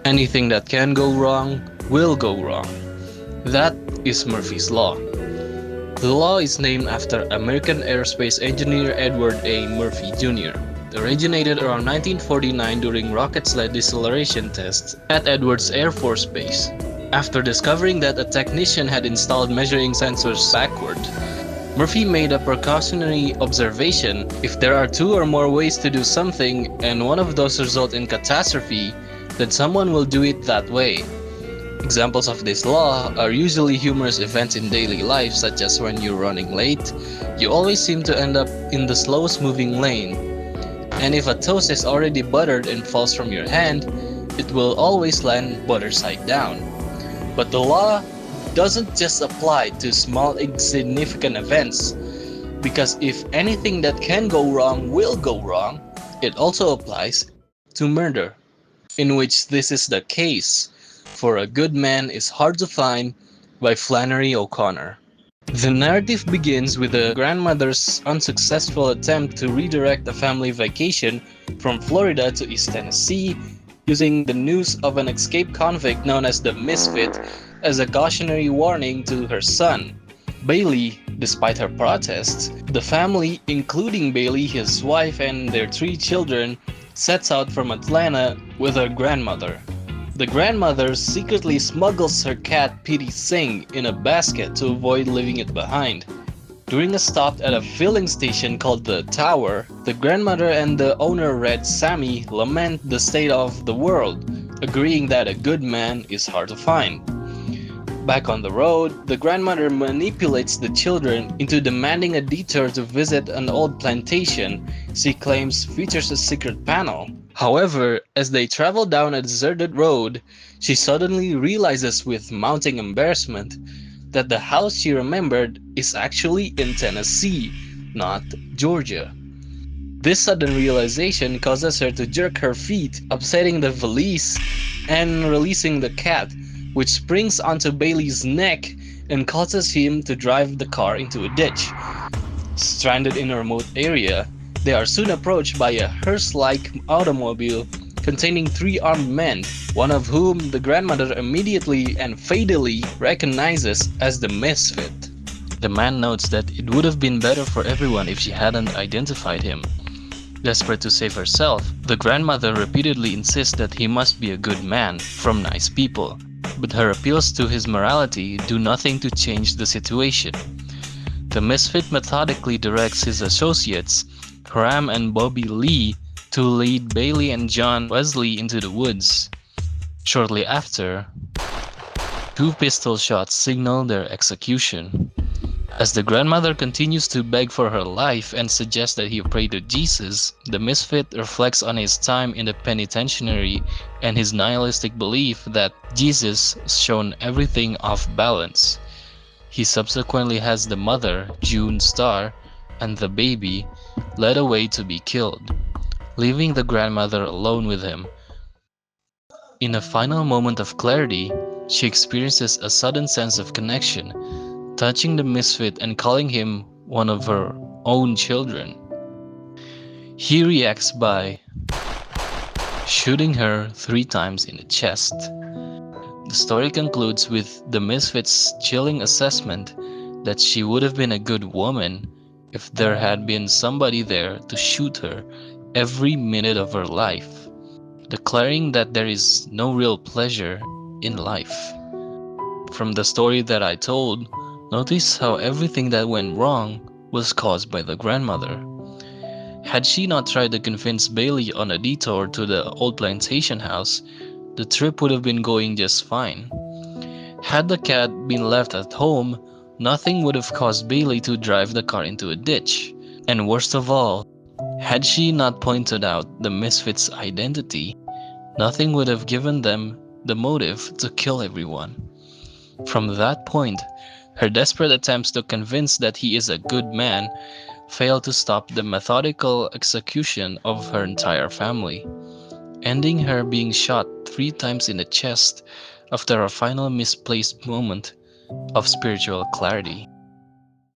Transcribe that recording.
Anything that can go wrong will go wrong. That is Murphy's Law. The law is named after American aerospace engineer Edward A. Murphy Jr. It originated around 1949 during rocket-sled deceleration tests at Edwards Air Force Base. After discovering that a technician had installed measuring sensors backward, Murphy made a precautionary observation: if there are two or more ways to do something and one of those result in catastrophe, then someone will do it that way. Examples of this law are usually humorous events in daily life, such as when you're running late, you always seem to end up in the slowest moving lane. And if a toast is already buttered and falls from your hand, it will always land butter side down. But the law doesn't just apply to small insignificant events, because if anything that can go wrong will go wrong, it also applies to murder, in which this is the case for A Good Man is Hard to Find by Flannery O'Connor. The narrative begins with the grandmother's unsuccessful attempt to redirect a family vacation from Florida to East Tennessee using the news of an escaped convict known as the Misfit as a cautionary warning to her son. Bailey, despite her protests, the family, including Bailey, his wife, and their 3 children, sets out from Atlanta with her grandmother. The grandmother secretly smuggles her cat Petey Singh in a basket to avoid leaving it behind. During a stop at a filling station called the Tower, the grandmother and the owner Red Sammy lament the state of the world, agreeing that a good man is hard to find. Back on the road, the grandmother manipulates the children into demanding a detour to visit an old plantation she claims features a secret panel. However, as they travel down a deserted road, she suddenly realizes with mounting embarrassment that the house she remembered is actually in Tennessee, not Georgia. This sudden realization causes her to jerk her feet, upsetting the valise and releasing the cat, which springs onto Bailey's neck and causes him to drive the car into a ditch. Stranded in a remote area, they are soon approached by a hearse-like automobile containing 3 armed men, one of whom the grandmother immediately and fatally recognizes as the Misfit. The man notes that it would have been better for everyone if she hadn't identified him. Desperate to save herself, the grandmother repeatedly insists that he must be a good man from nice people, but her appeals to his morality do nothing to change the situation. The Misfit methodically directs his associates, Graham and Bobby Lee, to lead Bailey and John Wesley into the woods. Shortly after, 2 pistol shots signal their execution. As the grandmother continues to beg for her life and suggests that he pray to Jesus, the Misfit reflects on his time in the penitentiary and his nihilistic belief that Jesus shown everything off balance. He subsequently has the mother, June Starr, and the baby led away to be killed, leaving the grandmother alone with him. In a final moment of clarity, she experiences a sudden sense of connection, touching the Misfit and calling him one of her own children. He reacts by shooting her 3 times in the chest. The story concludes with the Misfit's chilling assessment that she would have been a good woman if there had been somebody there to shoot her every minute of her life, declaring that there is no real pleasure in life. From the story that I told, notice how everything that went wrong was caused by the grandmother. Had she not tried to convince Bailey on a detour to the old plantation house, the trip would have been going just fine. Had the cat been left at home, nothing would have caused Bailey to drive the car into a ditch. And worst of all, had she not pointed out the Misfit's identity, nothing would have given them the motive to kill everyone. From that point, her desperate attempts to convince that he is a good man failed to stop the methodical execution of her entire family, ending her being shot 3 times in the chest after a final misplaced moment of spiritual clarity.